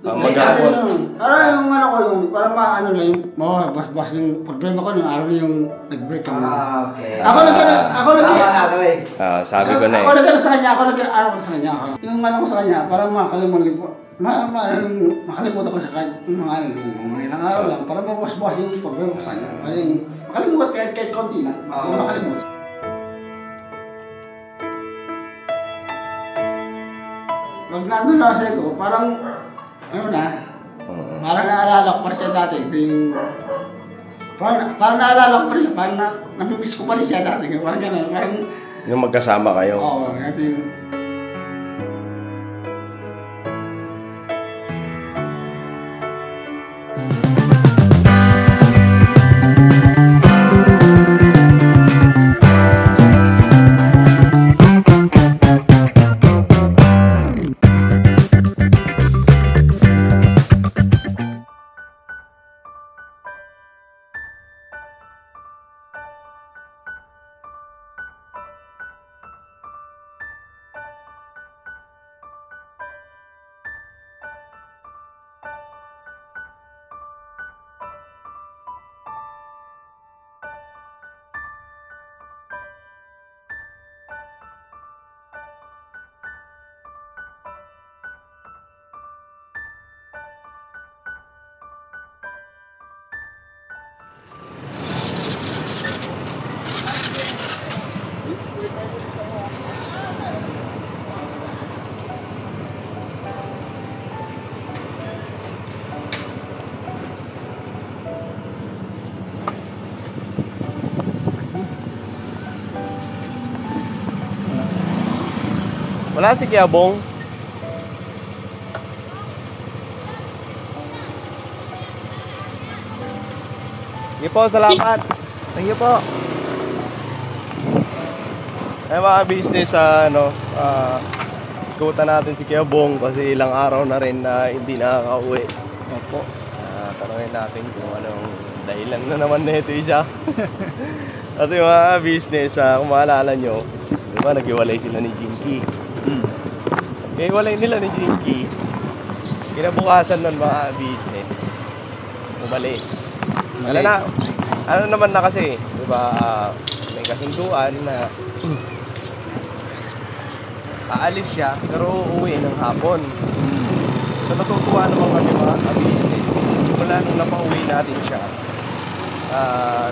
Maghapon. Parang yung ano ko yung, parang maano lang yung, bas-bas yung problema ko nung araw na yung nag-break kami. Okay. Ako sabi ko na eh. Ako nag-ano sa kanya, ako sa kanya. Yung ano ko sa kanya, parang makalimutan ko sa kanya, yung mga ilang araw lang, parang mabas-bas yung problema ko sa kanya. Parang makalimutan kahit konti na, makalimutan. Pag nandun na sa ko, parang, ano na, parang naalala ko pa rin siya dati. Parang naalala ko pa rin siya, parang namimiss ko pa rin siya dati. Parang gano'n, parang... Yung magkasama kayo? Oo, natin. Wala si Kiabong. Sige po, salamat. Thank you po. Ay mga business, ikutan natin si Kiabong kasi ilang araw na rin na hindi nakaka-uwi. Opo. Tanungin natin kung anong dahilan na naman na ito isa. Kasi mga business, kung maalala nyo, diba nag-iwalay sila ni Jinky. Nag-iwalay nila ni Jinky. Kinabukasan nun mga business, umalis. Ano naman na kasi, diba, may kasunduan na aalis siya pero uuwi ng hapon. So natutuwa naman kami mga business. Simula nung napauwi natin siya,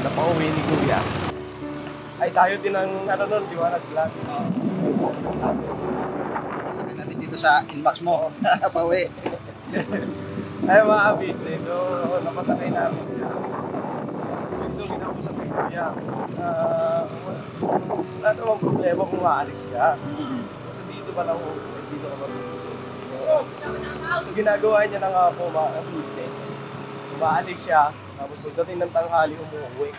napauwi ni Kuya. Ay tayo din ang nun, Liwanag Vlog. Sabi natin dito sa inbox mo, pauwi. Ay mga business, so napasakay namin siya. Ito ginausap ni Kuya. Wala namang problema kung maalis ka. Basta dito pa lang dito ka matutulog. So ginagawa niya na nga po mga business. Maalis siya, tapos pagdating ng tanghali umuwi.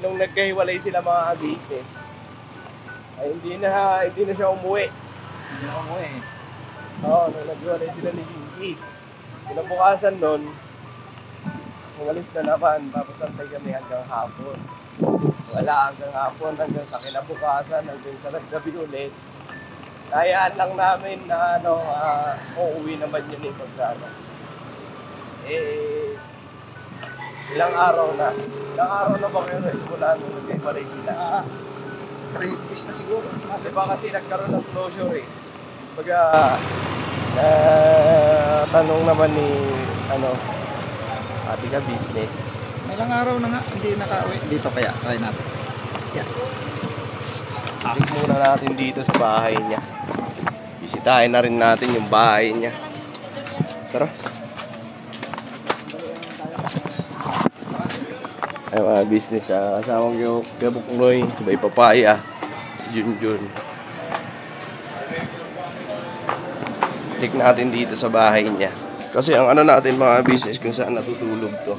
Nung nagkahiwalay sila mga business, ay hindi na siya umuwi. Hindi na umuwi. Oo, nung naghiwalay sila ni Jinky. Kinabukasan nun, umalis na naman, tapos antay kami hanggang hapon. Wala hanggang hapon, hanggang sa kinabukasan, hanggang sa naggabi ulit. Hayaan lang namin na uuwi naman yun pagkano. Ilang araw na ba kayo mula nung naghiwalay sila? 3 days na siguro. Diba kasi nagkaroon ng closure eh. Pagka tanong naman ni ate ka business. Ilang araw na nga, hindi nakauwi. Dito kaya, try natin. Yan. Check muna natin dito sa bahay niya. Bisitahin na rin natin yung bahay niya. Tara. Ay mga business, kasama ko kay Buknoy, sabay Papaya, si Junjun. Check natin dito sa bahay niya. Kasi ang natin mga business kung saan natutulog to.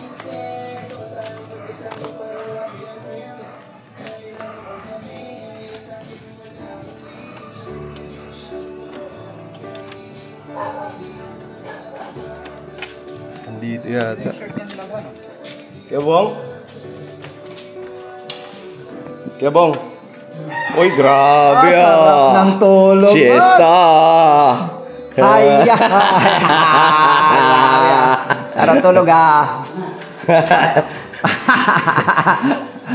Andito yata. Kiabong? Kiabong? Uy, grabe Sarap ng tulog. Siesta! Haya! Araw tulog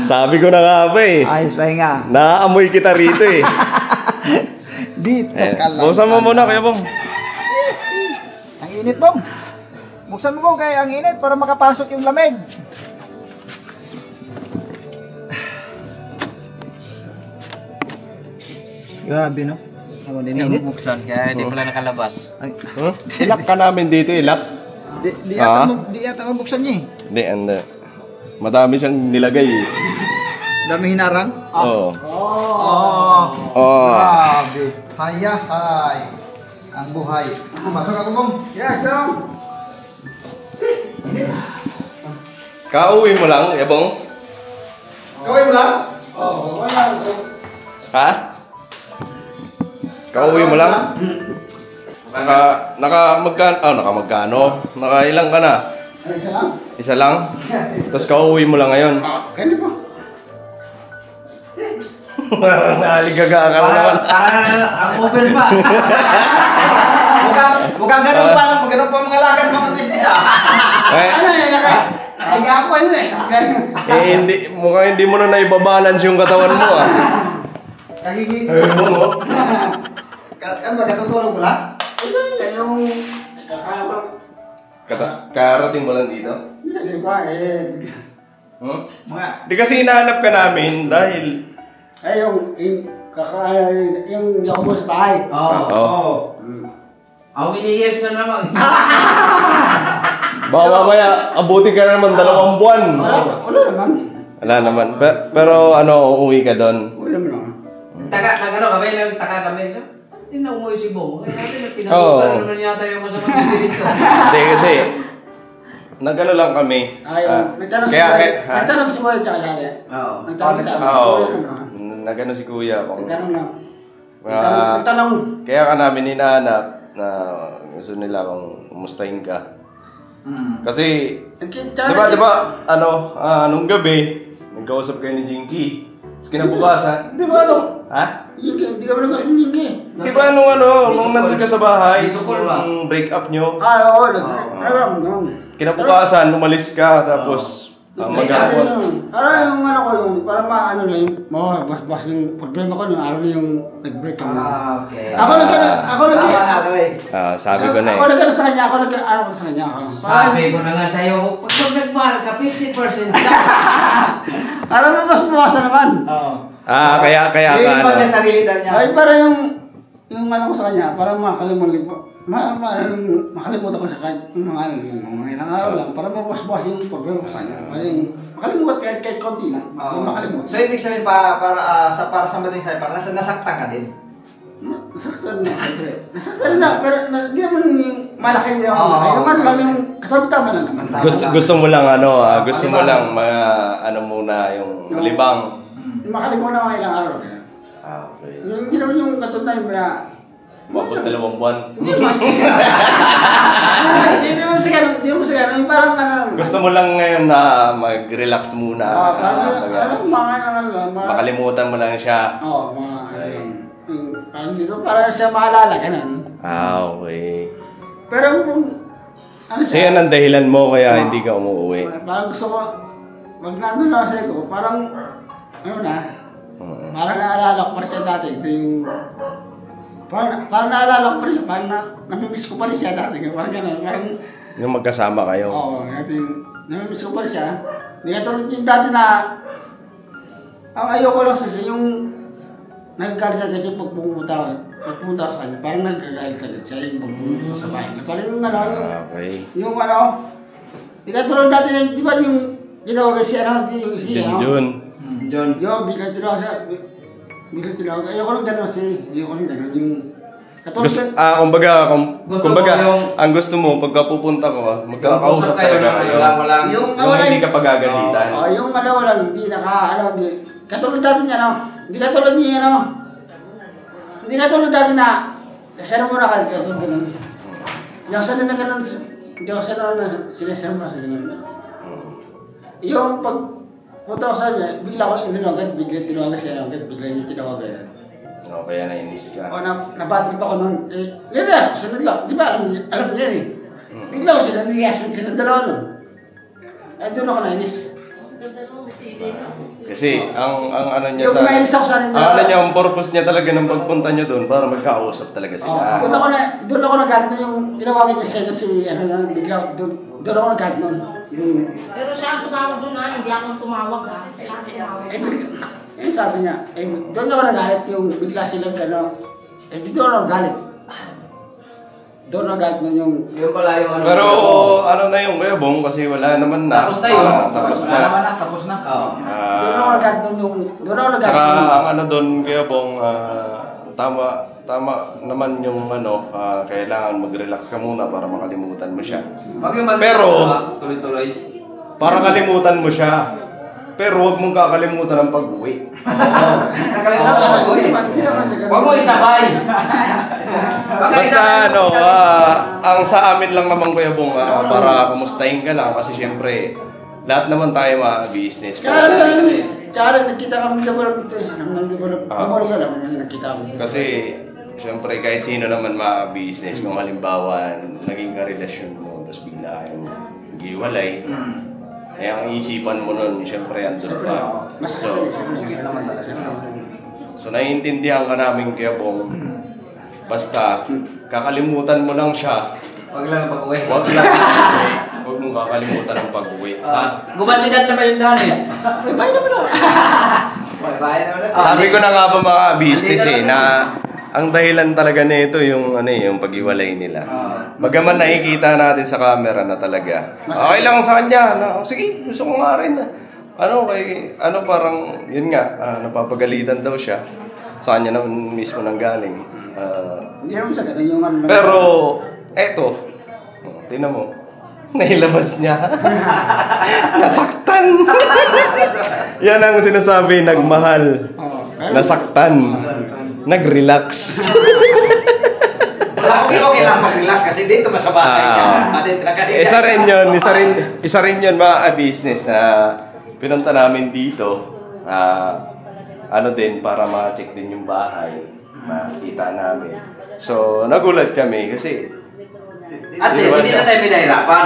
Sabi ko na nga ba eh. Ayos pa nga. Naaamoy kita rito eh. Dito ka lang. Buksan mo muna Kuya Bong. Ang init Bong. Buksan mo Bong kaya ang init para makapasok yung lamig. Grabe no? Ako din nabubuksan kaya hindi pala nakalabas. Ay, Huh? Ilap ka namin dito, ilap. di yata mabuksan niya eh. Hindi, anda. Madami siyang nilagay eh. Dami hinarang. Oo. Oh. Oh. Grabe. Haya, hay. Ang buhay. Pasok ako Bong. Yes, Dong. Kauwi mo lang, Yabong? Kaway mo lang? Oo, wala. Ha? Kauwi mo lang? Magkano? Nakailang ka na? Ano, isa lang? Isa lang? Tapos kauwi mo lang ngayon? Kaya po. Parang naaligaga ka na naman. Ang open pa. Mukhang ganun pa mga lakad mga business Ano yan, nakahiga ako ano eh. Mukhang hindi mo na naibabalance yung katawan mo ah. Nagiging. Ayun mo mo. Ano ba, katutulog mo lang? Ito yun, yung kakaya ko. Karating mo lang dito? Hindi ba eh. Huh? Mga. Di kasi hinahanap ka namin dahil... Ay, yung kakaya, yung hindi ako mo sa bahay. Oo. How many years na naman? Baka mamaya, abuti ka na naman 2 buwan. Wala naman. Wala naman. Pero ano, uuwi ka doon. Wala naman ako. Nagano kami lang kami siya. Hindi na umuwi si Bong. Ay, natin na pinasukan naman yata yung masamang spirito. Hindi kasi, nagano lang kami. Nagtanong si Kuya tsaka dati. Oo. Nagtanong si Ate. Oo. Wala naman. Nagano si Kuya. Nagtanong lang. Ah, Nagtanong. Kaya ka namin hinahanap na gusto nila kung umustahin ka. Kasi, diba, nung gabi, nagkausap kayo ni Jinky. Tapos kinabukasan, di ba ha? Hindi ka ba nag-asumingin Di ba nung nandun ka sa bahay,Itsukol ba? nung break up nyo, Oo, alam naman. kinabukasan, umalis ka, tapos maghapon. Parang yung ano ko yun, parang maano lang yung, bas-bas yung problema ko nung araw na yung nag-break kami. Okay. Ako Sabi ko na Ako eh. nag-ano sa kanya, ano ko sa kanya. Sabi ko na nga sa'yo, pag nagmahal ka, 50% ka. Parang mas-bawasan naman. Oo. Kaya ka Pag na sarili daw niya. Ay, parang yung ano ko sa kanya, parang makalimutan ko sa kanya, yung mga ilang araw lang, parang mabas-bas yung problema ko sa kanya. Parang makalimutan kahit konti lang, makalimutan. So ibig sabihin para sa madaling sabi, parang nasaktan ka din. Nasaktan na, siyempre. Nasaktan na, pero hindi naman yung malaki niya. Ay naman lang yung katamtaman na naman. Gusto mo lang gusto mo lang muna yung malibang. Makalimutan na mga ilang araw. Okay. Hindi naman yung katod na yung Mabot 2 buwan. Hindi naman sa ganun, hindi mo sa ganun, yung parang ano. Gusto mo lang ngayon na mag-relax muna. Makalimutan mo lang siya. Oo, parang dito, parang siya maalala, ganun. Okay. Pero kung, ano So yan ang dahilan mo kaya hindi ka umuwi. Parang gusto ko, pag nandun na sa ko, parang, parang naalala ko pa rin siya dati. Ito yung, parang naalala ko pa rin siya, parang namimiss ko pa rin siya dati. Parang gano'n, parang... Yung magkasama kayo. Oo, namimiss ko pa rin siya. Hindi ka tulad yung dati na, ang ayoko lang sa siya, yung nagagalit agad siya pag pumunta ako sa kanya, parang nagagalit agad siya yung pag pumunta sa bahay. Parang yung Okay. yung hindi ka tulad dati na, di ba yung ginawagan siya, yung siya, John. Yo, bigla tinawag siya. Ayoko lang gano'n siya. Ayoko lang gano'n. Yung... Kumbaga, ang gusto mo, pagka pupunta ko, magkakausap talaga kayo. Yung hindi ka pagagalitan. Yung walang, hindi katulad dati niya, hindi katulad niya, hindi katulad dati na, sana mo na katulad gano'n. Hindi ako sana na gano'n, hindi ako sana na sinesara mo na sa gano'n. Yung pag punta ko sa kanya, bigla ko inano agad, bigla tinawagan siya agad, bigla niya tinawagan yan. O, kaya nainis ka. O nabatrip ako nun. Nilayas ko sila lang. Di ba alam niya yan eh. Bigla ko sila, nilayasan sila dalawa nun. Doon ako nainis. Kasi ang ano niya Yung nainis ako sa ang ano niya, ang purpose niya talaga ng pagpunta niya doon para magkausap talaga sila. Doon ako nagalit na yung tinawagan niya siya si bigla. Doon ako nagalit nun. Pero siya ang tumawag doon na, hindi ako tumawag ha. Siya ang tumawag. Sabi niya, doon ako nagalit yung bigla silang doon ako nagalit. Doon nagalit na yung... Yung pala yung ano. Pero ano na yung Kuya Bong kasi wala naman na. Tapos na yun. Tapos na. Tapos na. Oo. Doon ako nagalit na yung... Doon ako nagalit Tsaka na ang ano doon Kuya Bong, tama naman yung ano, kailangan mag-relax ka muna para makalimutan mo siya. Pero, tuloy-tuloy. para kalimutan mo siya. Pero huwag mong kakalimutan ang pag-uwi. Huwag mo isabay. Basta ano, ang sa amin lang naman Kuya Bong, para kumustahin ka lang kasi syempre, lahat naman tayo business. Tsaka nagkita kami sa bulog dito. Bulog alam mo nakita kami. Kasi, syempre, kahit sino naman business, kung halimbawa, naging karelasyon mo, tapos bigla yung giwalay, kaya ang isipan mo nun, syempre, andun pa. So, naiintindihan ka namin Kuya Bong. Basta, kakalimutan mo lang siya. Huwag lang pag-uwi. Huwag lang. Huwag mong kakalimutan ang pag-uwi. Gumastigat naman yung daan eh. May bahay naman ako. Sabi ko na nga ba mga business na ang dahilan talaga nito yung yung pag-iwalay nila. Bagaman nakikita natin sa camera na talaga. Okay lang sa kanya. Sige, gusto ko nga rin. Parang yun nga, napapagalitan daw siya. Sa kanya naman mismo nang galing. Hindi naman sa ganun yung ano. Pero eto, tingnan mo. Nailabas niya. Nasaktan. Yan ang sinasabi, nagmahal. Nasaktan. Nag-relax. Okay lang mag-relax kasi dito sa bahay niya. Isa rin yun mga business na pinunta namin dito. Din para ma-check din yung bahay. Makita namin. So, nagulat kami kasi At least, hindi na tayo pinahirapan.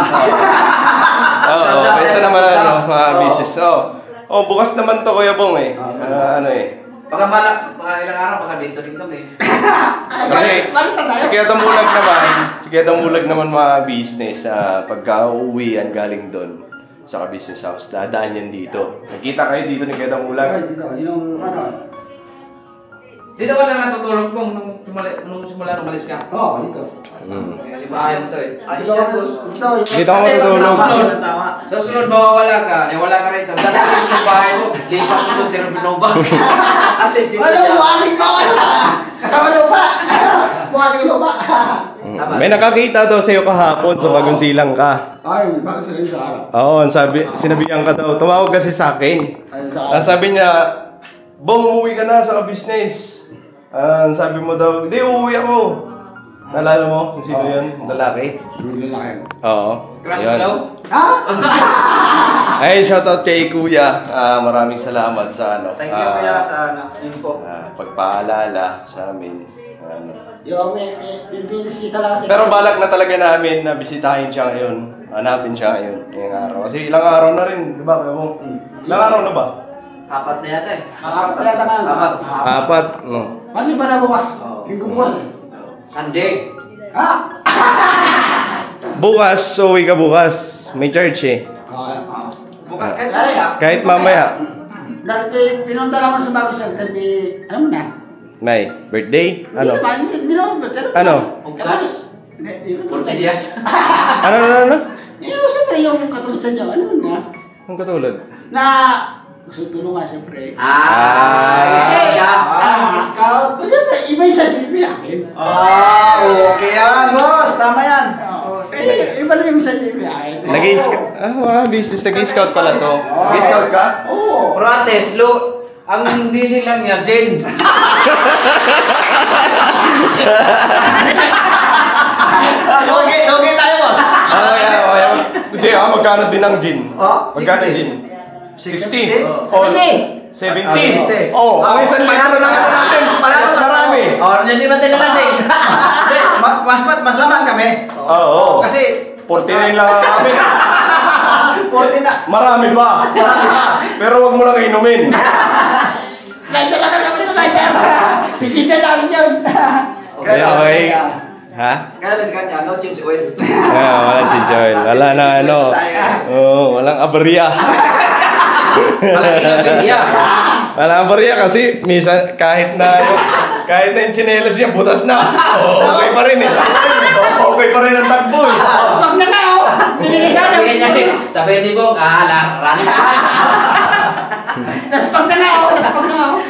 Oo, kaysa naman mga business. Bukas naman to Kuya Bong eh. Baka ilang araw, baka dito rin kami. Kasi si Kuya Damulag naman mga business, pagka uuwian galing doon sa business house, dadaan yan dito. Nakita kayo dito ni Kuya Damulag? Dito, yung ano. Di naman na natutulog mo nung simula umalis ka. Oo, dito. Kasi bahay mo to eh. Dito ako matutulog. Sa sunod, mawawala ka. Wala ka rito. Dadating mo yung bahay mo. Lipat mo itong Terminova. At least dito Ano, siya. buhating ko! Kasama lupa! Buhating lupa! May nakakita daw sa'yo kahapon sa bagong silang ka. Ay, bakit sila yung sa araw? Oo, sinabihan ka daw. Tumawag kasi sa akin. Sabi niya, Bong, umuwi ka na sa business. Sabi mo daw, hindi, uuwi ako. Nalala mo kung sino yun? Lalaki? Yung lalaki. Oo. Crush Yun. mo daw? Ay, shoutout kay Kuya. Maraming salamat sa Thank you kuya sa info. pagpaalala sa amin. Yung may binisita lang kasi. Pero balak na talaga namin na bisitahin siya ngayon. Hanapin siya ngayon ngayong araw. Kasi ilang araw na rin, di ba? Ilang araw na ba? 4 na yata eh. Yata nga. 4. No. Kasi pa na bukas. Linggo bukas eh. Sunday. Bukas, uwi ka bukas. May church eh. Bukan Kahit mamaya. Dahil pinunta lang ako sa bago sa tabi, ano mo na? May birthday? Ano? Hindi naman, pero... Ano? Uglas. Yung 40 katulad. years. Ano? Yung siyempre yung katulad sa inyo, ano mo na? Ang katulad? Na... Gusto tulungan siyempre. Scout. Siyempre, iba yung sa bibiyakin. Okay yan, boss. Tama yan. Iba lang yung sa bibiyakin. Nag-i-scout? Business. Nag-i-scout pala to. Nag-i-scout ka? Oo. Protes, ang diesel lang niya, Jen. Logi tayo, boss. Hindi magkano din ang gin? Magkano gin? 60? 70. 70? Oo, ang isang litro na natin. Para sa kami. Oh, hindi ba tayo lasing? Masamaan kami. Oo. Kasi 49 lang kami. 40 na. Marami pa. Pero wag mo lang inumin. Lighter lang ka naman ito, lighter. Bisita natin yun. Okay. Ha? Kaya sa kanya, no change oil. Wala si Joel. Wala na ano. Walang aberya. Malaki ng bilya. Walang aberya kasi minsan kahit na yung tsinelas niya butas na. Okay pa rin eh. Okay pa rin ang takbo eh. Pag na nga, oh. Binigay sa alam. Sabi ni Bong, rally pa. Naspag na nga, oh. Naspag na nga, oh.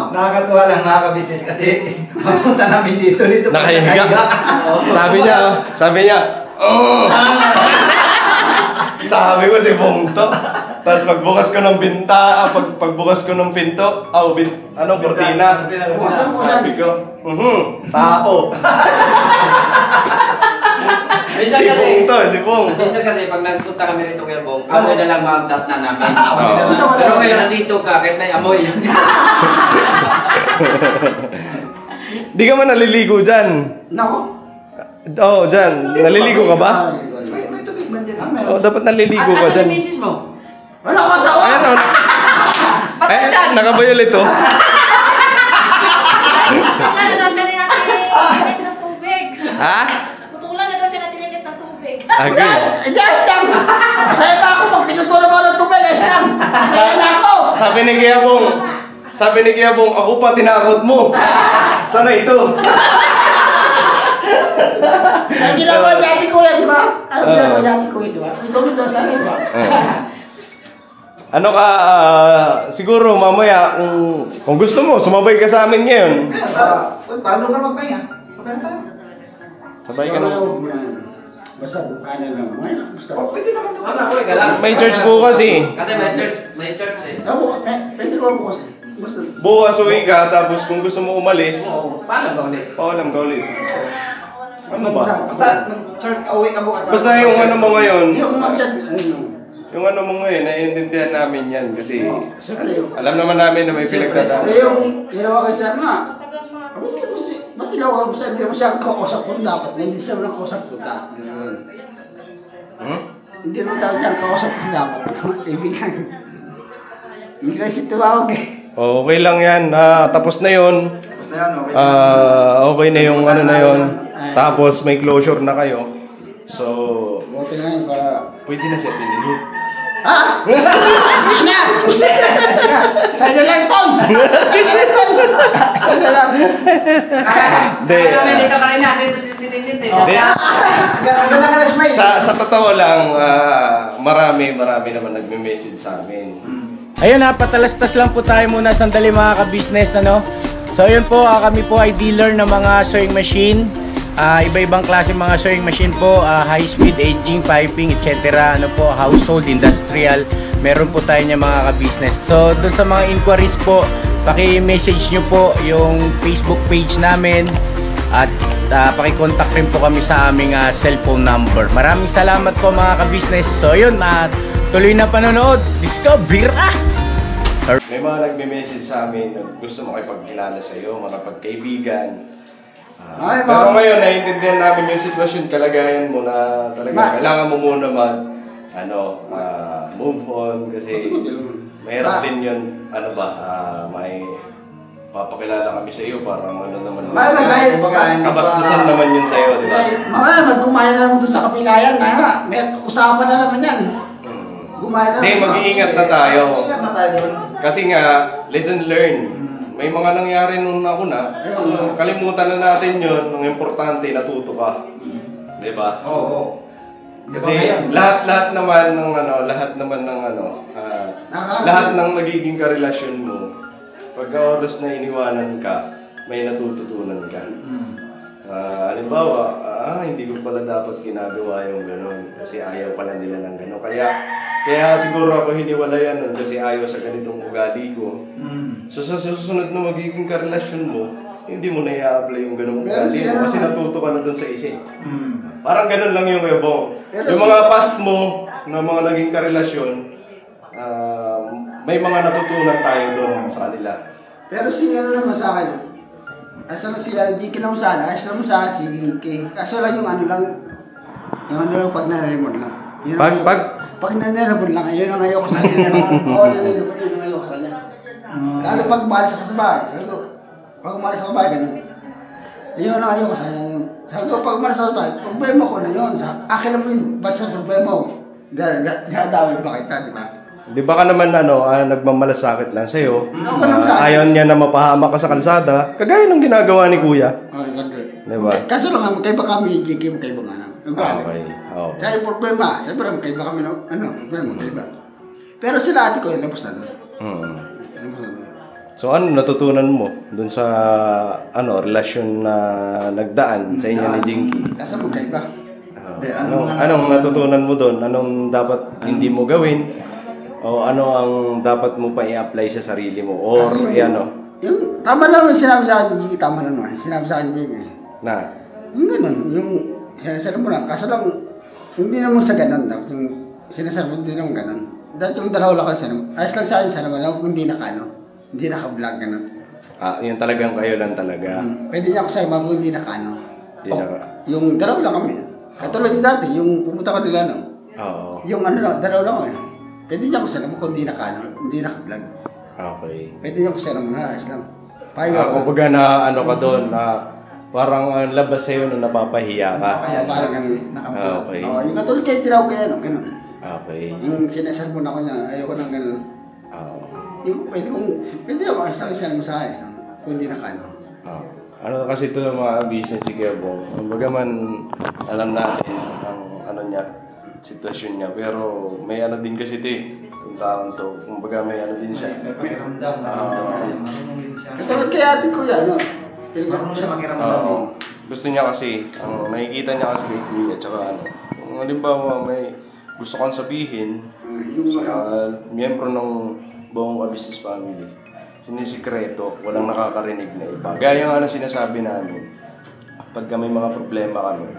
Nakakatuwa lang mga ka-business kasi mapunta namin dito Nakahiga. Sabi niya, oh! Sabi ko si Bong to. Tapos pagbukas ko ng pagbukas ko ng pinto, kortina. Sabi ko, tao. Minsan Si Bong. Minsan kasi pag nagpunta kami rito kay Bong, amoy na lang maagdat na namin. Oo. Pero ngayon nandito ka, kahit may amoy yan. Di ka man naliligo dyan. Nako. Oo, dyan. Naliligo ka ba? May tubig man dyan. Oo, dapat naliligo ka Asan dyan. yung misis mo? Wala ko asawa. Ayan o. Nakabayol ito. Putulan na daw siya natinit ng tubig. Ha? Putulan na daw siya natinit ng tubig. Agay. Hindi, ayos lang. Masaya pa ako pag pinutulan mo ng tubig, ayos lang. Masaya na ako. Sabi ni Kuya Bong, ako pa tinakot mo. Sana ito. Ang ginagawa niya ati kuya, di ba? Ano ginagawa niya ati kuya, di ba? Ito sana, di ba? Ano ka, siguro mamaya, kung gusto mo, sumabay ka sa amin ngayon. Paano ka magpahinga? Okay na tayo. Sabay ka na. Basta bukanan lang. Ngayon, basta. Pwede naman. Masa boy ka lang. May church bukas eh. Kasi may church eh. Pwede naman bukas. Basta. Bukas uwi ka, tapos kung gusto mo umalis, Paano ba ulit? paalam ka ulit. Ano ba? Basta, church, away ka bukas. Basta yung ano mo ngayon, Yung mga chat, yung ano mo ngayon, naiintindihan namin yan kasi siyempre yung, alam naman namin na may pinagdadaan. yung tinawa kay Sir na, ba't tinawa ko siya? Hindi naman siya ang kausap ko dapat, hindi siya ang kausap ko dapat. Hindi naman dapat siya ang kausap ko dapat. Ibigay siya tumawag eh. Okay lang yan, tapos na yun. Tapos na yan, okay. Okay na yung ano na yun. Tapos may closure na kayo. So, Buti na yun para... pwede na siya tinigil. Ha? Hindi na! Sa'yo na lang, Tom! Sa'yo na lang, Tom! Sa'yo na lang. Kaya namin dito ka rin natin ito si Titintin eh. Hindi. Ganda ka na smile. Sa totoo lang, marami naman nagme-message sa amin. Ayun ha, patalastas lang po tayo muna sandali mga ka-business, ano? So ayun po, kami po ay dealer ng mga sewing machine. Iba-ibang klase mga sewing machine po, high speed, aging, piping, etc. Ano po, household, industrial. Meron po tayo niya mga ka-business. So doon sa mga inquiries po, paki-message nyo po yung Facebook page namin. At paki-contact rin po kami sa aming cellphone number. Maraming salamat po mga ka-business. So yun, tuloy na panonood. Discover! May mga nagme-message sa amin na gusto makipagkilala sa iyo, makapagkaibigan. Pero ngayon, naiintindihan namin yung sitwasyon, kalagayan mo na talaga kailangan mo muna move on kasi mahirap din yun, may papakilala kami sa iyo para naman kabastusan naman yun sa iyo, di ba? Mamaya, magkumain na naman doon sa kapilayan na may usapan na naman yan. Kumain na Hindi, naman. mag-iingat na tayo. Ingat na tayo doon. Kasi nga, lesson learned. May mga nangyari nung nauna. So, kalimutan na natin yun. Ang importante, natuto ka. Di ba? Oo. Kasi lahat naman ng nagiging karelasyon mo, pagka oras na iniwanan ka, may natututunan ka. Halimbawa, hindi ko pala dapat ginagawa yung gano'n kasi ayaw pala nila ng gano'n. Kaya siguro ako hiniwalayan nun kasi ayaw sa ganitong ugali ko. So sa susunod na magiging karelasyon mo, hindi mo na i-apply yung gano'ng ugali mo kasi natuto ka na dun sa isip. Parang gano'n lang yung Kuya Bong. Yung mga past mo na mga naging karelasyon, may mga natutunan tayo doon sa kanila. Pero si ano naman sa akin, asa na si Jinky naman sana, asa naman sa akin si Jinky. Kaso lang yung ano lang pag na-remon lang. Pag na-remon lang, yun ang ayoko sa kanya. Oo, na-remon, yun ang ayoko sa kanya. Lalo pag umalis ako sa bahay, sabi ko, pag umalis ako sa bahay, ganun. Yun ang ayoko sa kanya. Sabi ko, pag umalis ako sa bahay, problema ko na yun. Akin naman yun, ba't sa problema ko? Dinadawin ba kita, di ba? Di ba ka naman nagmamalasakit lang sa'yo? Ako naman Ayaw niya na mapahama ka sa kalsada, kagaya ng ginagawa ni Kuya. Okay, ganun. Diba? Kaso lang, magkaiba kami ni Jinky, magkaiba nga lang. Okay. Oh. Sa yung problema, siyempre magkaiba kami ng problema, magkaiba. Pero sila ate ko, labas na doon. Labas na doon. So ano natutunan mo dun sa relasyon na nagdaan sa inyo ni Jinky? Kaso magkaiba. Anong natutunan mo doon? Anong dapat hindi mo gawin? O ano ang dapat mo pa i-apply sa sarili mo? Or Yung tama lang yung sinabi sa akin ni Jinky, tama lang naman. Sinabi sa akin ni Jinky. na? Yung ganun, yung sinasabi mo lang. Kaso lang, hindi naman sa ganun. Dapat yung sinasabi mo, hindi naman ganun. Dahil yung dalawa lang kasi, ayos lang sa akin sa naman, ako hindi hindi naka-vlog ganun. Yun talagang kayo lang talaga. Pwede niya ako sa kung hindi naka-ano. Yung dalawa lang kami. Katulad yung dati, yung pumunta ko nila, no? Oo. Yung dalawa lang kami. Pwede niya ako sa naman kung hindi naka-vlog. Okay. Pwede niya ako sa naman, ayos lang. Kumbaga na ka doon na parang ang labas sa'yo na napapahiya ka. Kaya parang ganun. Okay. Yung katulad kayo, tinawag kayo, no? Ganun. Okay. Yung sinasalmon ako niya, ayoko nang ganun. Yung pwede ako ayos lang siya sa ayos lang. Kung hindi naka-ano. Ano kasi ito ng mga business si Kebong. Kumbaga man alam natin ang niya, sitwasyon niya. Pero may din kasi ito yung taon to. Kumbaga may din siya. Katulad kay ate ko yan, no? Gusto niya kasi, nakikita niya kasi kay Kuya. Tsaka kung halimbawa may gusto kang sabihin, miyembro ng buong business family, sinisikreto, walang nakakarinig na iba. Gaya nga na sinasabi namin, pagka may mga problema kami,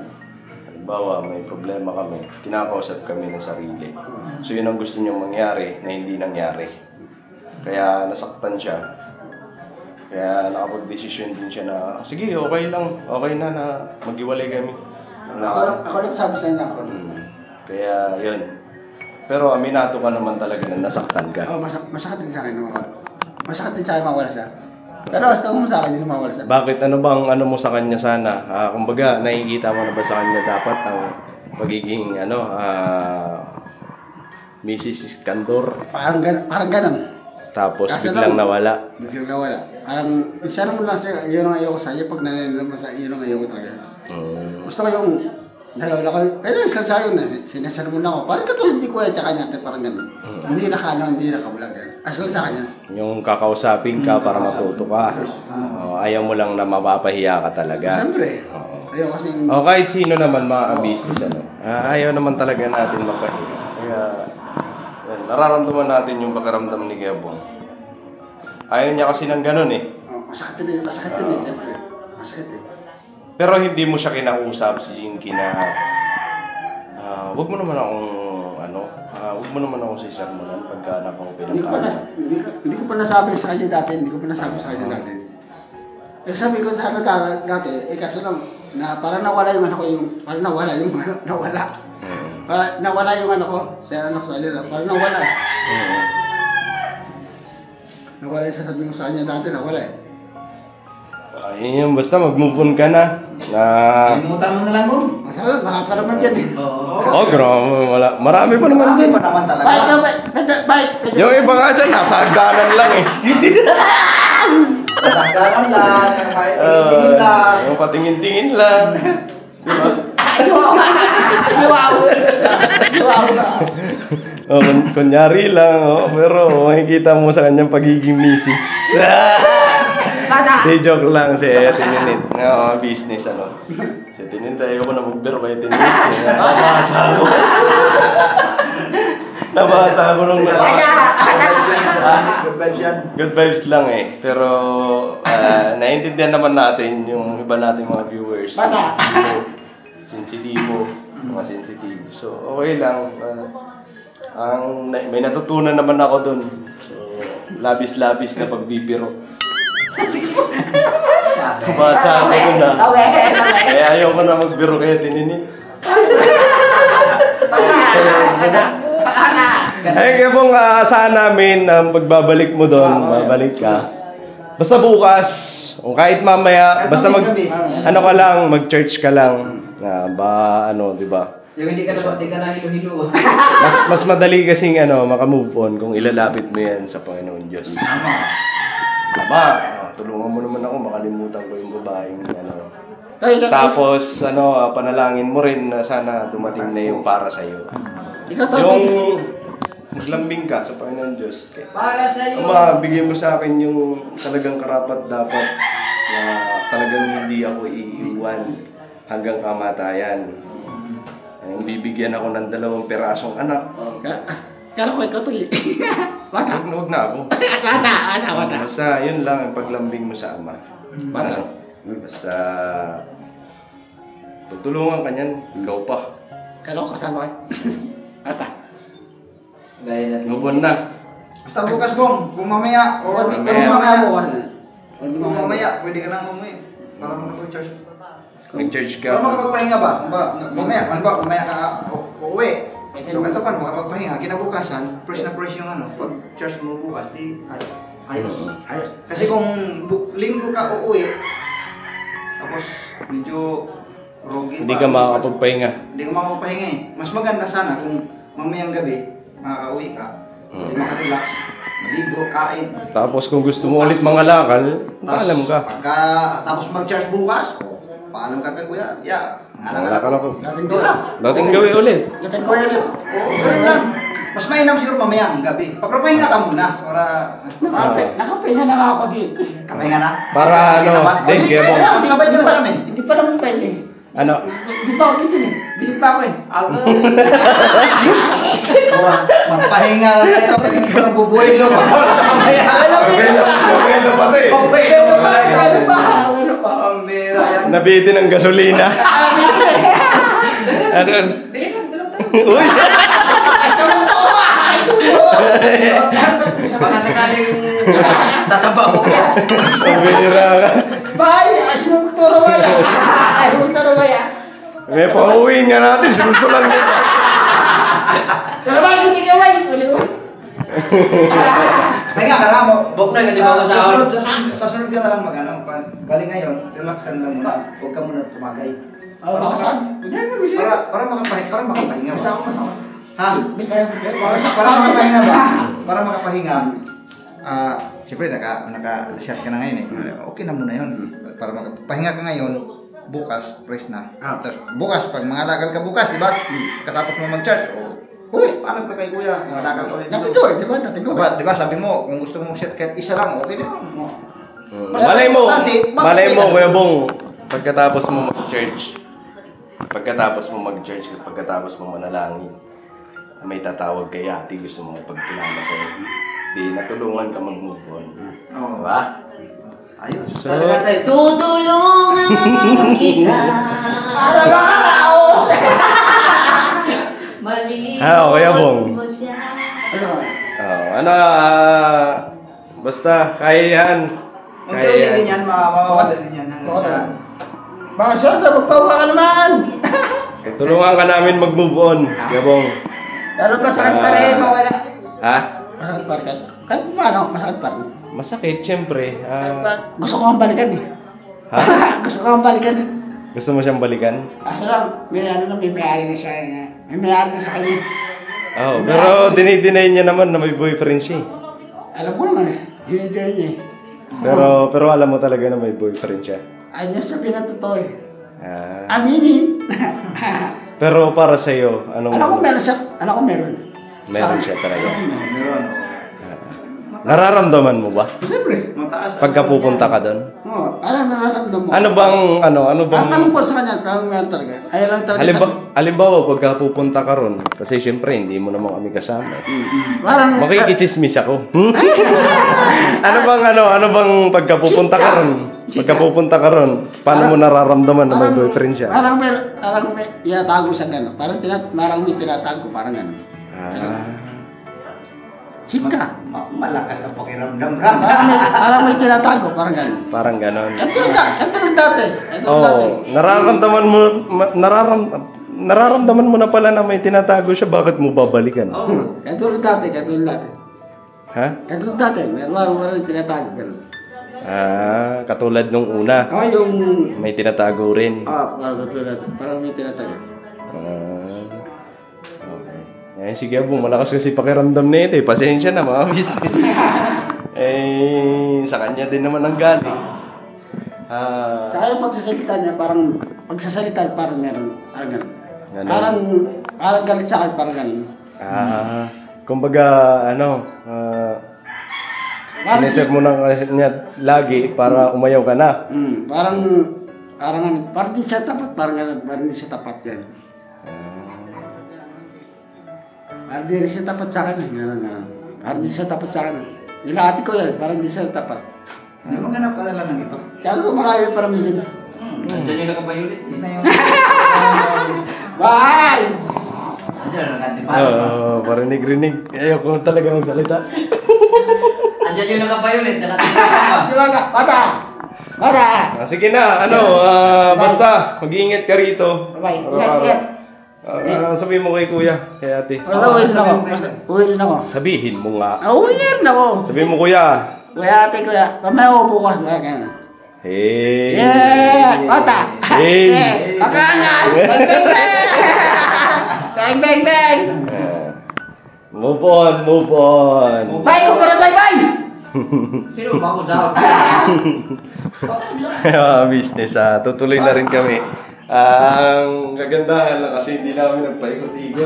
halimbawa may problema kami, kinakausap kami ng sarili. So yun ang gusto niyong mangyari na hindi nangyari. Kaya nasaktan siya. Kaya nakapag-desisyon din siya na, sige, okay na mag-iwalay kami. Ako nagsabi sa niya ako. Kaya yun. Pero aminado ka naman talaga na nasaktan ka. Masakit din sa akin na mawala. Masakit din sa akin mawala siya. Pero basta mo sa akin, hindi mawala siya. Bakit? Ano bang mo sa kanya sana? Kumbaga, nakikita mo na ba sa kanya dapat ang pagiging Mrs. Candor? Parang ganun. Tapos biglang nawala. Biglang nawala. Parang, isa naman lang siya, yun ang ayoko sa iyo. Pag naninilang mo sa iyo, yun ang ayoko talaga. Gusto ko yung dalawa lang kami. Pero isang sayo na, sinasalmon ako. Parang katulad ni Kuya tsaka niya, parang ganun. Hindi naka-vlog yan. Asal sa kanya. Yung kakausapin ka para matuto ka. Ayaw mo lang na mapapahiya ka talaga. Siyempre. Ayaw kasi... kahit sino naman mga business, ayaw naman talaga natin mapahiya. Kaya, yan, nararamdaman natin yung pakiramdam ni Gebong. Ayaw niya kasi ng ganun eh. Masakit din siyempre. Masakit eh. Pero hindi mo siya kinausap si Jinky na wag mo naman akong sisermonan pagka nakong Hindi ko pa nasabi sa kanya dati. Sabi ko sana dati, kaso lang, parang nawala yung nawala yung ko. Sa anak sa kanya, parang nawala. Nawala yung sasabihin ko sa kanya dati, nawala eh. Yun, basta mag-move on ka na. Limutan mo na lang, Bob. Masabi, marami pa naman dyan eh. Grabe. Marami pa naman din. Bye. Yung iba nga dyan, nasa hagdanan lang eh. Nagdaanan lang, patingin lang. Yung patingin-tingin lang. Kunyari lang, pero makikita mo sa kanyang pagiging misis. Di joke lang si Tininit. Business Si Tininit, ayaw ko na magbiro kay Tininit. Nabasa ako nung Good vibes lang eh. Pero naiintindihan naman natin yung iba nating mga viewers. Sensitibo. Mga sensitive. So okay lang. May natutunan naman ako dun. So labis-labis na pagbibiro. Basa ako dun na. Kaya ayoko na magbiro kaya tinini. Ay, kaya pong asahan namin ang pagbabalik mo doon, babalik ka. Basta bukas, o kahit mamaya, basta ano ka lang, mag-church ka lang. Di ba? Yung hindi ka na hilo-hilo. Mas madali kasing maka-move on kung ilalapit mo yan sa Panginoon Diyos. Tama. Tulungan mo naman ako, makalimutan ko yung babaeng Tapos, panalangin mo rin na sana dumating na yung para sa'yo. Yung maglambing ka sa Panginoon Diyos. Para sa'yo. Bigyan mo sa akin yung talagang karapat dapat na talagang hindi ako iiwan hanggang kamatayan. Bibigyan ako ng 2 pirasong anak. Kala ko ikaw to eh. Bata. Huwag na ako. Bata. Basta yun lang ang paglambing mo sa Ama. Basta tutulungan ka niyan, ikaw pa. Kala ko kasama kayo. Bata. Gaya natin. Lubon na. Basta bukas, Bong. Kung mamaya, o kung mamaya, pwede ka nang umuwi. Para makapag-church. Nag-church Para ka. makapagpahinga ba? Mamaya ka uuwi. So, ito pa, makapagpahinga. Kinabukasan, fresh na fresh yung pag-church mo bukas, ayos. Kasi kung linggo ka uuwi, tapos medyo rogi pa. Hindi ka makakapagpahinga. Hindi ka makakapagpahinga eh. Mas maganda sana kung mamayang gabi, makaka-uwi ka. Hindi makarelax, maligo, kain. Tapos kung gusto mo ulit mga lakal, paalam ka. Tapos mag-charge bukas, paalam ka kay kuya. Mga lakal ako. Dating gawin ulit. Dating ko ulit. Ganun lang. Mas mainam siguro mamaya ang gabi. Papapahinga ka muna para... Nakapahinga na ako dito. Kapahinga na? Para Din, kaya mo. Sabay ka na sa amin. Hindi pa naman pwede. Hindi pa ako dito eh. Bili pa ako eh. Magpahinga na tayo. Kanina ko nabubuhay lo. Mamaya. Pwede pa. Ang bira yan. Nabitin ng gasolina. Bili ka, tulong tayo. Uy! Baka sakaling tataba mo. Pabira ka. Bahay! Ay, magturo ba yan? May pauwiin nga natin. Sinusulan mo pa. Tara ba? Huli ka. Pahinga ka na mo. Bok na kasi mga kasama. Sasunod ka na lang mag-ano. Bali ngayon, relax ka na lang muna. Huwag ka muna tumagay. Para makapahinga ba? Ha? Para makapahinga ba? Para makapahinga. Siyempre, naka-set ka na ngayon eh. Okay na muna yun. Para makapahinga ka ngayon, bukas, fresh na. Tapos bukas, pag mga lagal ka bukas, di ba? Katapos mo mag-charge, uy, paano ka kay kuya? Mga lagal ka ulit. Natigo eh, di ba? Di ba, sabi mo, kung gusto mo set kahit isa lang, okay na yun. Malay mo, Kuya Bong, pagkatapos mo mag-church, pagkatapos mo manalangin, may tatawag kay ate, gusto mo pagkilala sa'yo. Di natulungan ka mag-move on. Diba? Ayos. So, Tutulungan kita. Para mga tao! Kuya Bong. mo siya. Basta, kaya yan. Unti-unti din yan, mawawala din yan. Baka siya, magpawa ka naman! Tulungan ka namin mag-move on, Kuya Bong. Pero masakit pa rin, mawala. Ha? Masakit pa rin. Kahit paano, masakit pa rin. Masakit, syempre. Gusto ko ang balikan eh. Ha? Gusto ko ang balikan eh. Gusto mo siyang balikan? Kaso lang, may may-ari na siya. May may-ari na sa kanya. Pero dinideny niya naman na may boyfriend siya. Alam ko naman eh. Dinideny niya eh. Pero alam mo talaga na may boyfriend siya. Ayun siya pinatuto eh. Ah. Aminin. Pero para sa'yo, anong... Alam ko meron siya. Alam ko meron. Meron siya talaga. Meron. Nararamdaman mo ba? Siyempre. Mataas. Pagka pupunta ka doon? Oo. Alam, nararamdam mo. Ano bang... Ang alam ko sa kanya, talagang meron talaga. Ayaw lang talaga Halimbawa, pagka pupunta ka ron, kasi syempre, hindi mo naman kami kasama. Parang... Makikichismis ako. Ano bang pagka pupunta ka ron? Pagka pupunta ka ron, paano mo nararamdaman na may boyfriend siya? Parang may tinatago siya gano'n. Parang may tinatago, parang gano'n. Sika. Malakas ang pakiramdam, Parang may tinatago, parang gano'n. Parang ganon. Katulad dati. Oo, nararamdaman mo na pala na may tinatago siya, bakit mo babalikan? Katulad dati. Ha? Katulad dati, meron tinatago, gano'n. Katulad nung una, Yung... may tinatago rin. parang katulad dati, parang may tinatago. Okay. Sige Abong, malakas kasi pakiramdam na ito eh. Pasensya na mga business. Sa kanya din naman ang galing. Tsaka yung pagsasalita niya, parang meron, parang gano'n. Ganon. Parang galit sa akin, parang gano'n. Kumbaga, sineset mo na niya lagi para umayaw ka na. Parang di siya tapat, parang di siya tapat yan. Parang di siya tapat sa akin, gano'n. Parang di siya tapat sa akin. Nilahati ko yan, parang di siya tapat. Hindi maghanap ka na lang ng iba. Tsaka ko marami para medyo. Nandiyan yung nakabayulit eh. Bye! Nandiyan yung nakantipado. Parinig-rinig. Ayoko talaga magsalita. Nandiyan yung nakabayulit, nakantipado pa. Di ba ka? Bata! Sige na, basta, mag-iingat ka rito. Bye. Ingat. Sabihin mo kay kuya, kay ate. Uwi rin ako. Sabihin mo nga. Uwi rin ako. Sabihin mo kuya. Kuya, mamaya ako bukas. Gano'n. Hey! Yeah! Bata! Hey! Makangan! Bang, bang, bang! Bang, bang, bang! Move on! Bye! Kukulat tayo, bye! Sino bago sahod? Business, tutuloy na rin kami. Ang kagandahan lang kasi hindi namin nagpaikot-ikot.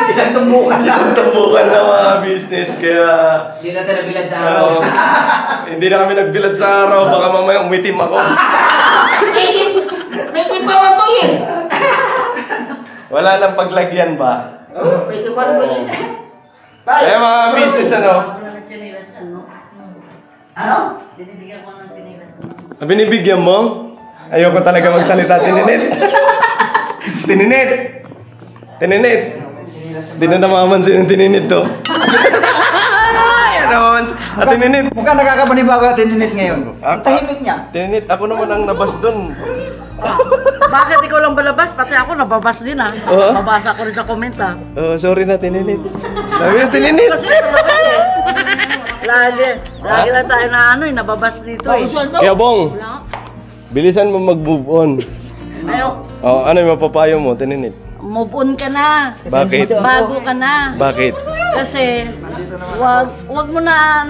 Isang tumbukan lang. Isang tumbukan na mga business, kaya... Hindi natin nabilad sa araw. Hindi na kami nagbilad sa araw, baka mamaya umitim ako. May pa lang to eh! Wala nang paglagyan ba? May pa lang to eh. Bye! Kaya mga business, Ano? Binibigyan ko ng sinilas. Binibigyan mo? Ayoko talaga magsalita, Tininit. Tininit. Di na namamansin yung Tininit to. Tininit. Mukhang nakakapanibago at tininit ngayon. Ang tahimik niya. Tininit, ako naman ang nabas dun. Bakit ikaw lang balabas? Pati ako nababas din ah. Oo. Mabasa ko rin sa comment ah. Sorry na, Tininit. Sabi yung Tininit. Kasi nababas eh. Lagi lang tayo na nababas dito eh. Kaya Bong, Wala. bilisan mo mag-move on. Ano yung mapapayo mo, Tininit? Move on ka na. Bakit? Bago ka na. Bakit? Kasi wag mo na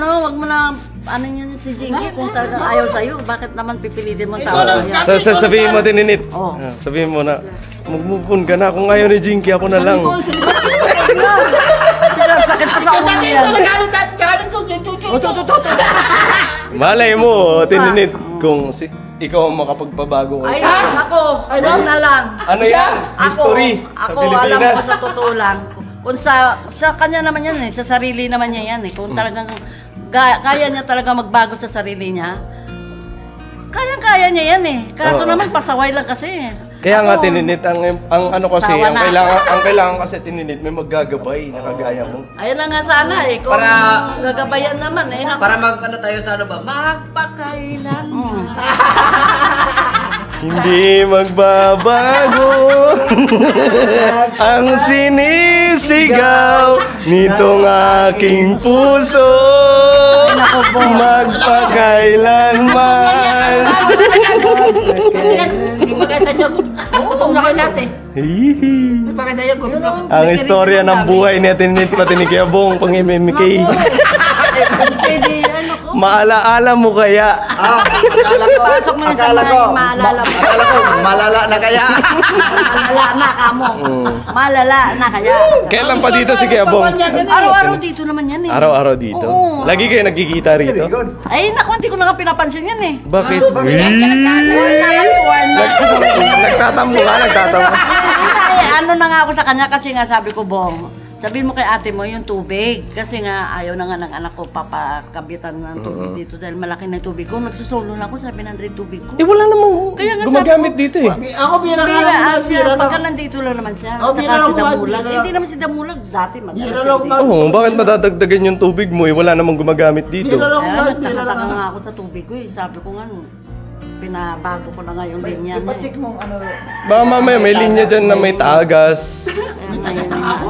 yun si Jinky kung talagang ayaw sa'yo. Bakit naman pipilitin mo ang tao niya? Sabihin mo, Tininit. Oh. Sabihin mo na, mag-move on ka na. Kung ayaw ni Jinky, ako na lang. Sakit pa sa ulo yan. Malay mo, Tininit, kung ikaw ang makapagpabago Ay, ka. ako. Huwag na lang. Ano yan? History sa Ako, alam Pilipinas. ko sa totoo lang. Kung sa kanya naman yan eh, sa sarili naman niya yan eh. Kung talagang kaya niya talaga magbago sa sarili niya, kayang-kaya niya yan eh. Kaso naman pasaway lang kasi eh. Kaya nga Ako, Tininit, ang ano kasi, sawa na. ang kailangan kasi Tininit, may maggagabay na kagaya mo. Ayun na nga sana eh. Kung Para- gagabayan naman eh. Para tayo sa ano ba? Magpakailan. Hindi magbabago ang sinisigaw nitong aking puso magpakailanman. Gutom na kayo natin. Hihi. Bakit sa'yo, gutom na. Ang istorya ng buhay ni Tininit pati ni Kuya Bong pang MMK. Pwede, ano ko. Maalaala mo kaya? Pasok mo yung sa mga maalala mo. Akala ko, malala na kaya. Malala na kamo. Malala na kaya. Kailan pa dito si Kuya Bong? Araw-araw dito naman yan eh. Araw-araw dito. Oo. Lagi kayo nagkikita rito? Ay, naku, hindi ko na nga pinapansin yan eh. Bakit? Warna. Nagtatampo ka, nagtatampo. Ay, ano na nga ako sa kanya kasi nga sabi ko, Bong, sabihin mo kay ate mo yung tubig. Kasi nga, ayaw na nga ng anak ko papakabitan ng tubig dito dahil malaki na yung tubig ko. Nagsusolo na ako, sabi na tubig ko. Wala namang Kaya nga gumagamit dito eh. Ako bira nga Bira, lang. siya, Bira pagka lang. nandito lang naman siya. Oh, Tsaka bira si lang, Damulag. bira. Hindi naman si Damulag, dati Bira madalas lang, siya ba? dito. Oo, bakit madadagdagan yung tubig mo eh? Wala namang gumagamit dito. Bira lang, Kaya bira lang. nagtataka nga ako sa tubig ko eh. Sabi ko nga, pinabago ko na nga yung linya niya. Ipacheck mo ano. Baka mamaya may linya dyan na may tagas. Kaya Ako,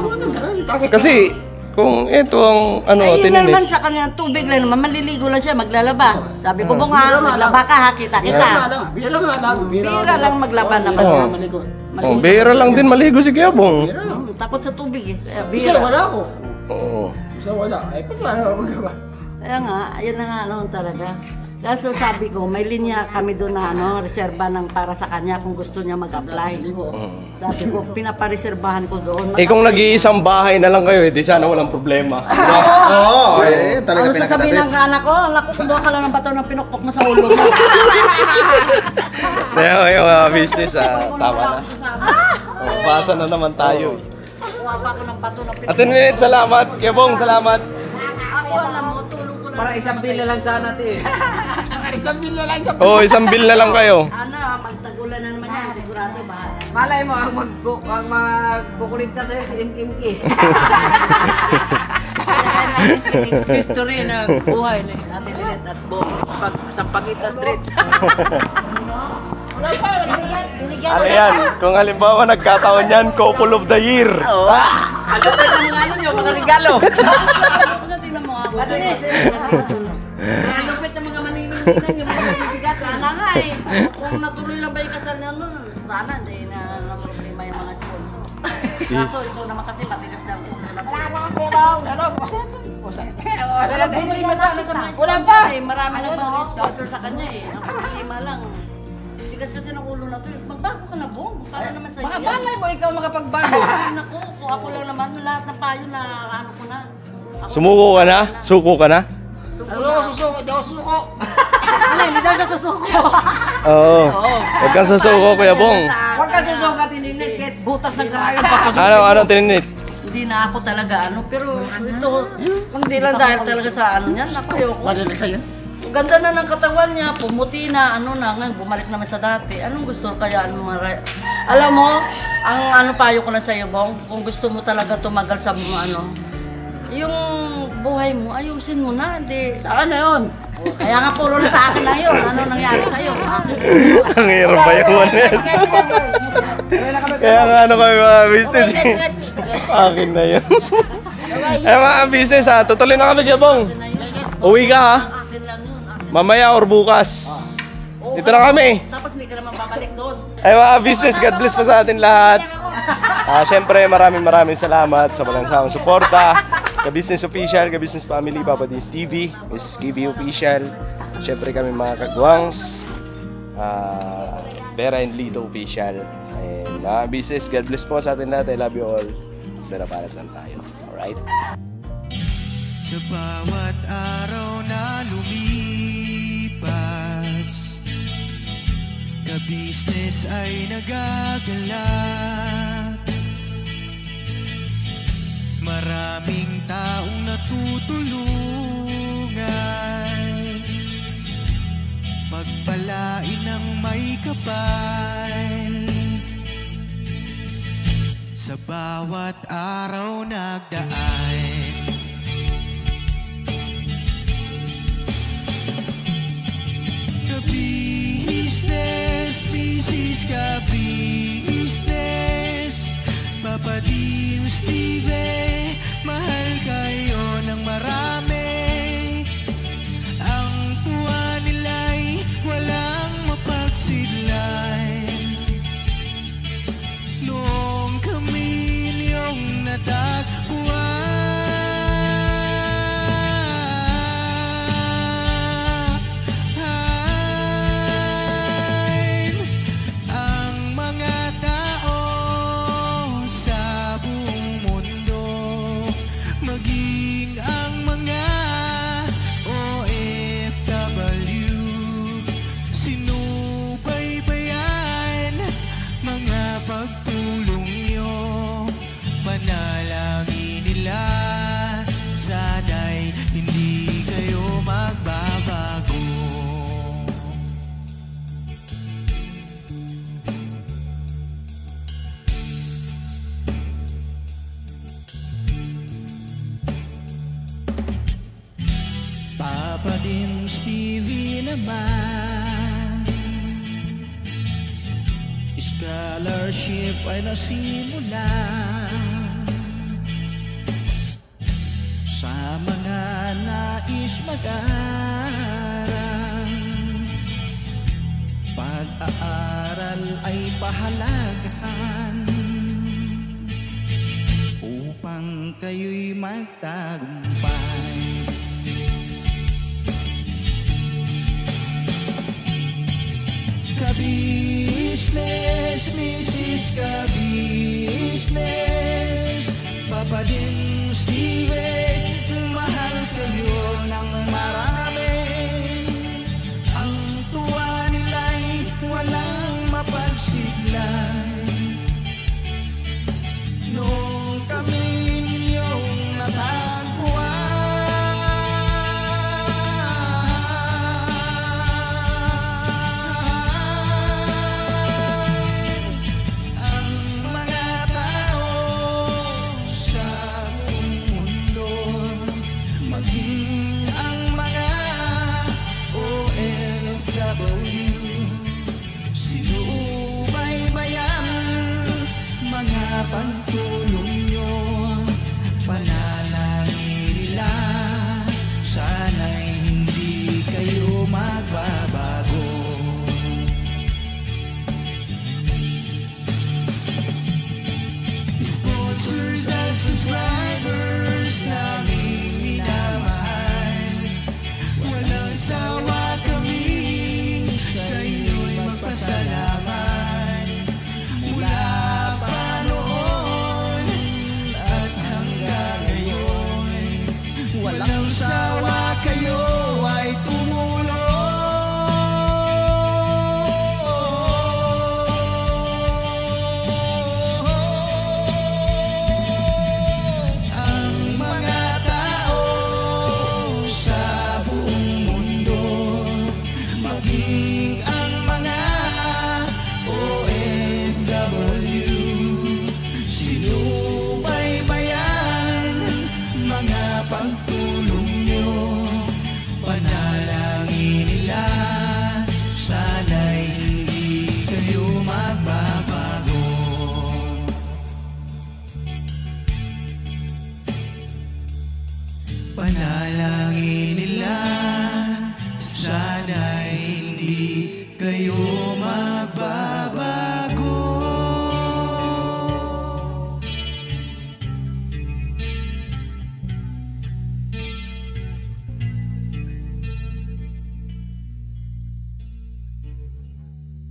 tagas. Kasi kung ito ang ayun na naman tininit. sa kanya, tubig lang naman, maliligo lang siya, maglalaba. Sabi ko, Bong Bira ha, nga maglaba ka ha, kita. Bira nga lang. Bira nga lang. Bira lang maglaba na Bira Oo. nga maligo. Oh, bihira lang din maligo si Kiyabong. Bira. Takot sa tubig eh. Kaya Isa bira. wala ako. Oo. Isa wala. Ay, paano ako magawa? Kaya nga, ayun na nga ano talaga. Kaso sabi ko, may linya kami doon na reserba ng para sa kanya kung gusto niya mag-apply. Sabi ko, pinapareserbahan ko doon. Eh kung nag-iisang bahay na lang kayo, di sana walang problema. Oo, talaga Ano sasabihin ng pinaka-the anak ko? Naku, kumuha ka lang ng bato ng pinukpok mo sa ulo mo. Kaya yung business, tama na. Oh, basa na naman tayo. Kuha pa ako ng bato ng Ate Ninit, salamat. Kiyabong, salamat. Ako alam mo, tulong ko lang. Para isang bila lang sana natin eh. Isang bila lang sa... Oh, isang bill na lang kayo. Ano, magtagulan na naman yan, sigurado bahala. Malay mo, ang magkukuligta sa'yo si MMK. History ng buhay ni Ate Linet at Bong sa Pagita Street. Ano yan? Kung halimbawa nagkataon yan, couple of the year. Oo. Ang lupit ng mga ano nyo, mga regalo. Ano, tingnan mo ako. Ang lupit ng mga manininang yung mga mabibigat. Sana nga eh. Kung natuloy lang ba yung kasal niya nun, sana hindi na problema yung mga sponsor. Kaso ito naman kasi matigas na ang ulo na. Ano, posa natin. Posa Wala problema sana sa mga Wala sponsor pa. eh. Marami na mga sponsor sa kanya eh. Ang problema lang. Tigas kasi ng ulo na to eh. Magbago ka na, Bong. Paano naman sa'yo Baka yan? malay mo ikaw makapagbago. Ay, naku, kung ako lang naman, lahat ng payo na ano ko na. Ako Sumuko ka na? Suko ka na? Ano, susuko. Di ako susuko. Ano, hindi daw siya susuko. Oo. Huwag kang susuko, Kuya Bong. Huwag ka susukat Linet kahit butas ng karayan papasok. Ano tininit? Hindi na ako talaga ano, pero ito, hindi lang dahil talaga sa ano niyan, ako ayoko. Malilig sa'yo. Ang ganda na ng katawan niya, pumuti na, ano na, ngayon bumalik naman sa dati. Anong gusto kaya, alam mo, ang ano payo ko na sa'yo, Bong, kung gusto mo talaga tumagal sa mga ano, yung buhay mo, ayusin mo na, hindi. Saan na yun? Kaya nga puro na sa akin na yun, ano nangyari sa'yo? Ang hirap ba yung ulit? Kaya nga ano kami mga business eh. Akin na yun. Eh mga business ha, tutuloy na kami, Kiyabong. Uwi ka ha. Akin lang yun. Mamaya or bukas. Dito na kami. Tapos hindi ka naman babalik doon. Ay mga business, God bless po sa atin lahat. Siyempre maraming salamat sa walang sawang suporta. Ka-Business Official, Ka-Business Family, Papa Dins TV, Mrs. KB Official. Siyempre kami mga kagwangs. Vera and Lito Official. And mga business, God bless po sa atin lahat. I love you all. Darapalat lang tayo. Alright? Sa bawat araw na lumipas, ka-business ay nagagalak. Maraming taong natutulungan, pagpalain ng may kapal. Sa bawat araw nagdaan, ka-business, business ka-business, Papa Dins TV, mahal kayo ng marami. Ang tuwa nila'y walang mapagsidlan. Noong kami niyong natagpuan, ang mga tao sa buong mundo, maging ang mga naman. Scholarship ay nasimula sa mga nais mag-aral. Pag-aaral ay pahalagahan upang kayo'y magtagumpay. Ka-business, Mrs. Ka-business, Papa din Steve, mahal kayo ng marami.